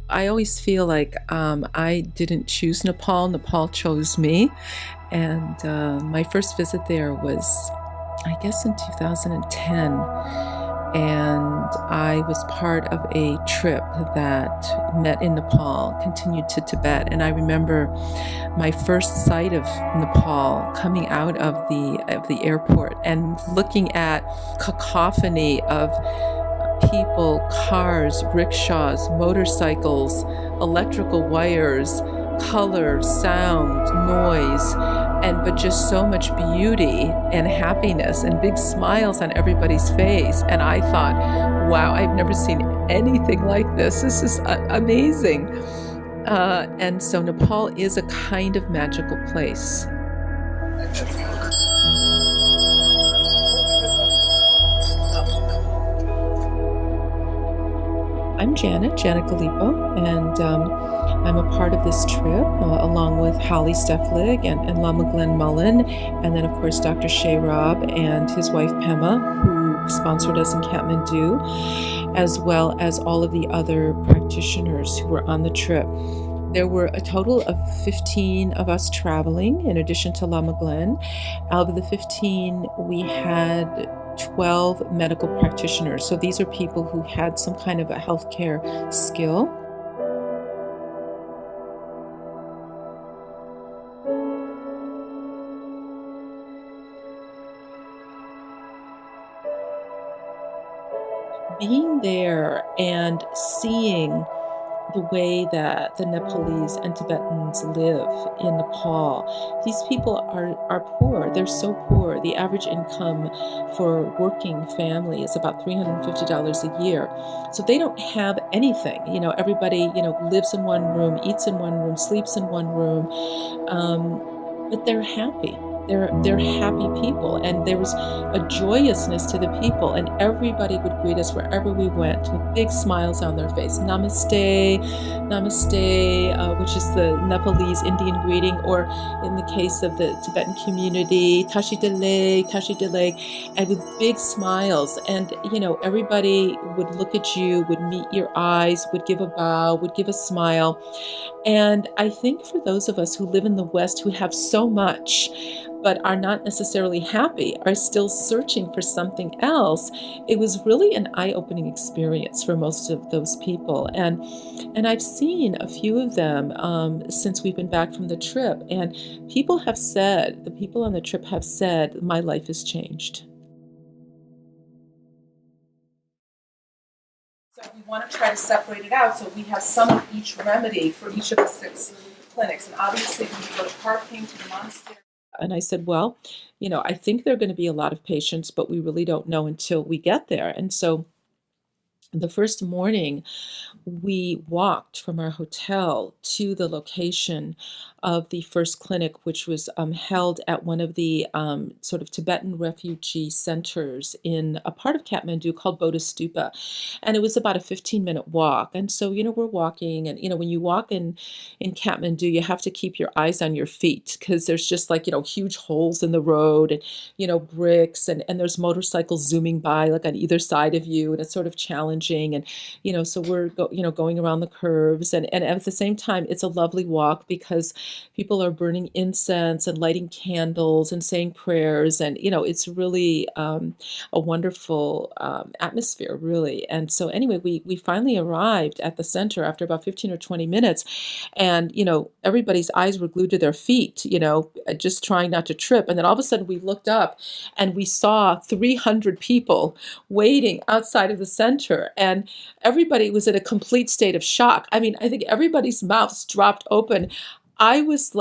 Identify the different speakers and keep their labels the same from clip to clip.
Speaker 1: I always feel like I didn't choose Nepal. Nepal chose me. And my first visit there was, I guess, in 2010. And I was part of a trip that met in Nepal, continued to Tibet. And I remember my first sight of Nepal coming out of the airport and looking at cacophony of people, cars, rickshaws, motorcycles, electrical wires, color, sound, noise, but just so much beauty and happiness and big smiles on everybody's face. And I thought, wow, I've never seen anything like this. This is amazing. And so Nepal is a kind of magical place. I'm Janet Galipo, and I'm a part of this trip along with Holly Stefflig and Lama Glenn Mullin, and then of course Dr. Shay Robb and his wife Pema, who sponsored us in Kathmandu, as well as all of the other practitioners who were on the trip. There were a total of 15 of us traveling, in addition to Lama Glenn. Out of the 15, we had 12 medical practitioners. So these are people who had some kind of a healthcare skill. Being there and seeing the way that the Nepalese and Tibetans live in Nepal. These people are poor. They're so poor. The average income for a working family is about $350 a year. So they don't have anything. Everybody, lives in one room, eats in one room, sleeps in one room, but they're happy. They're happy people, and there was a joyousness to the people, and everybody would greet us wherever we went with big smiles on their face. Namaste, namaste, which is the Nepalese Indian greeting, or in the case of the Tibetan community, tashi dele, and with big smiles. And everybody would look at you, would meet your eyes, would give a bow, would give a smile. And I think for those of us who live in the West, who have so much but are not necessarily happy, are still searching for something else, it was really an eye-opening experience for most of those people. And I've seen a few of them since we've been back from the trip, and the people on the trip have said, my life has changed. So we want to try to separate it out, so we have some of each remedy for each of the 6 clinics. And obviously when we go to Parking, to the monastery. And I said, well, I think there are going to be a lot of patients, but we really don't know until we get there. And so the first morning, we walked from our hotel to the location of the first clinic, which was held at one of the sort of Tibetan refugee centers in a part of Kathmandu called Buddhist Stupa. And it was about a 15-minute walk. And so, we're walking, and, when you walk in Kathmandu, you have to keep your eyes on your feet, because there's just like, huge holes in the road and, bricks, and there's motorcycles zooming by like on either side of you, and it's sort of challenging. And, so we're, going around the curves, and at the same time, it's a lovely walk because people are burning incense and lighting candles and saying prayers, and it's really a wonderful atmosphere, really. And so anyway, we finally arrived at the center after about 15 or 20 minutes, and everybody's eyes were glued to their feet, just trying not to trip. And then all of a sudden we looked up and we saw 300 people waiting outside of the center, and everybody was in a complete state of shock. I mean, I think everybody's mouths dropped open. I was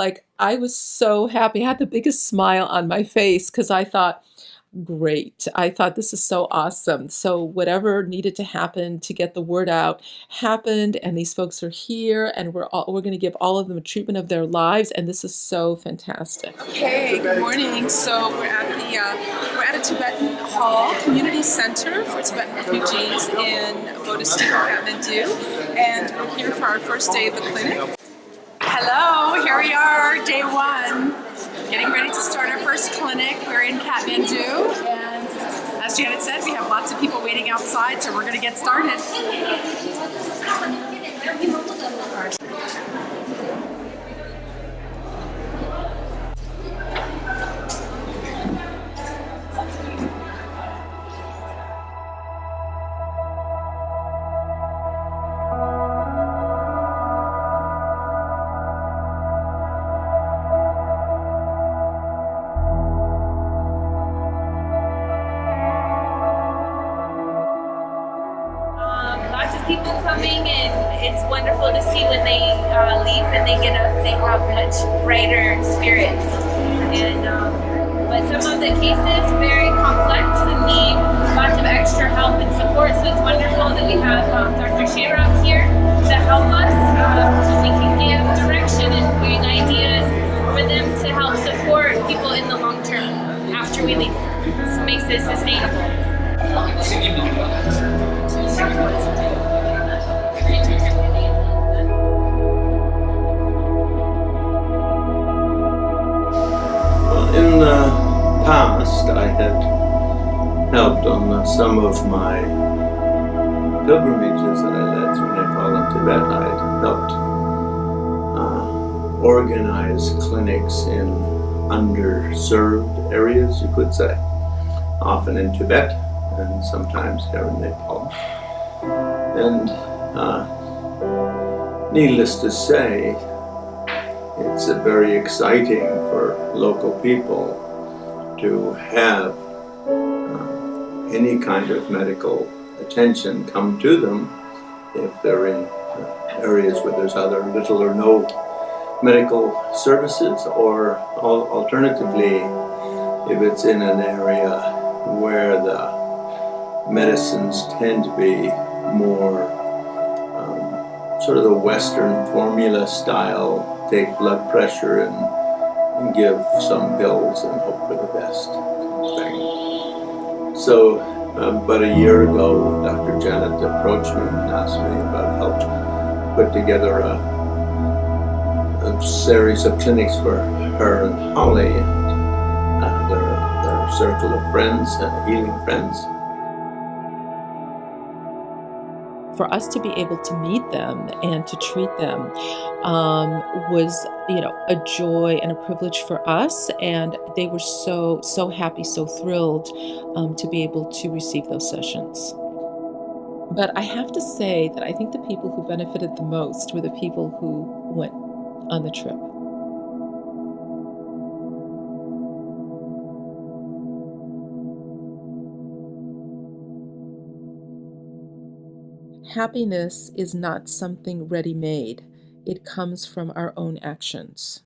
Speaker 1: so happy. I had the biggest smile on my face because I thought, great. I thought, this is so awesome. So whatever needed to happen to get the word out happened, and these folks are here, and we're going to give all of them a treatment of their lives, and this is so fantastic. Okay, good morning. So we're at a Tibetan Hall Community Center for Tibetan refugees in Buddhist Kathmandu, and we're here for our first day of the clinic. Hello, here we are, day 1. Getting ready to start our first clinic. We're in Kathmandu, and as as Janet said, we have lots of people waiting outside, so we're going to get started.
Speaker 2: Lots of people coming, and it's wonderful to see when they leave and they get up, they have much brighter spirits. And but some of the cases very complex and need lots of extra help and support. So it's wonderful that we have Dr. Shara here to help us, so we can give direction and bring ideas for them to help support people in the long term after we leave. So it makes it sustainable.
Speaker 3: In the past, I had helped on some of my pilgrimages that I led through Nepal and Tibet. I had helped organize clinics in underserved areas, you could say, often in Tibet and sometimes here in Nepal. And needless to say, it's very exciting for local people to have any kind of medical attention come to them if they're in areas where there's either little or no medical services, or alternatively, if it's in an area where the medicines tend to be more sort of the Western formula style, take blood pressure and give some pills and hope for the best thing. So about a year ago, Dr. Janet approached me and asked me about help put together a series of clinics for her and Holly and their circle of friends and healing friends.
Speaker 1: For us to be able to meet them and to treat them was, a joy and a privilege for us, and they were so happy, so thrilled to be able to receive those sessions. But I have to say that I think the people who benefited the most were the people who went on the trip. Happiness is not something ready-made. It comes from our own actions.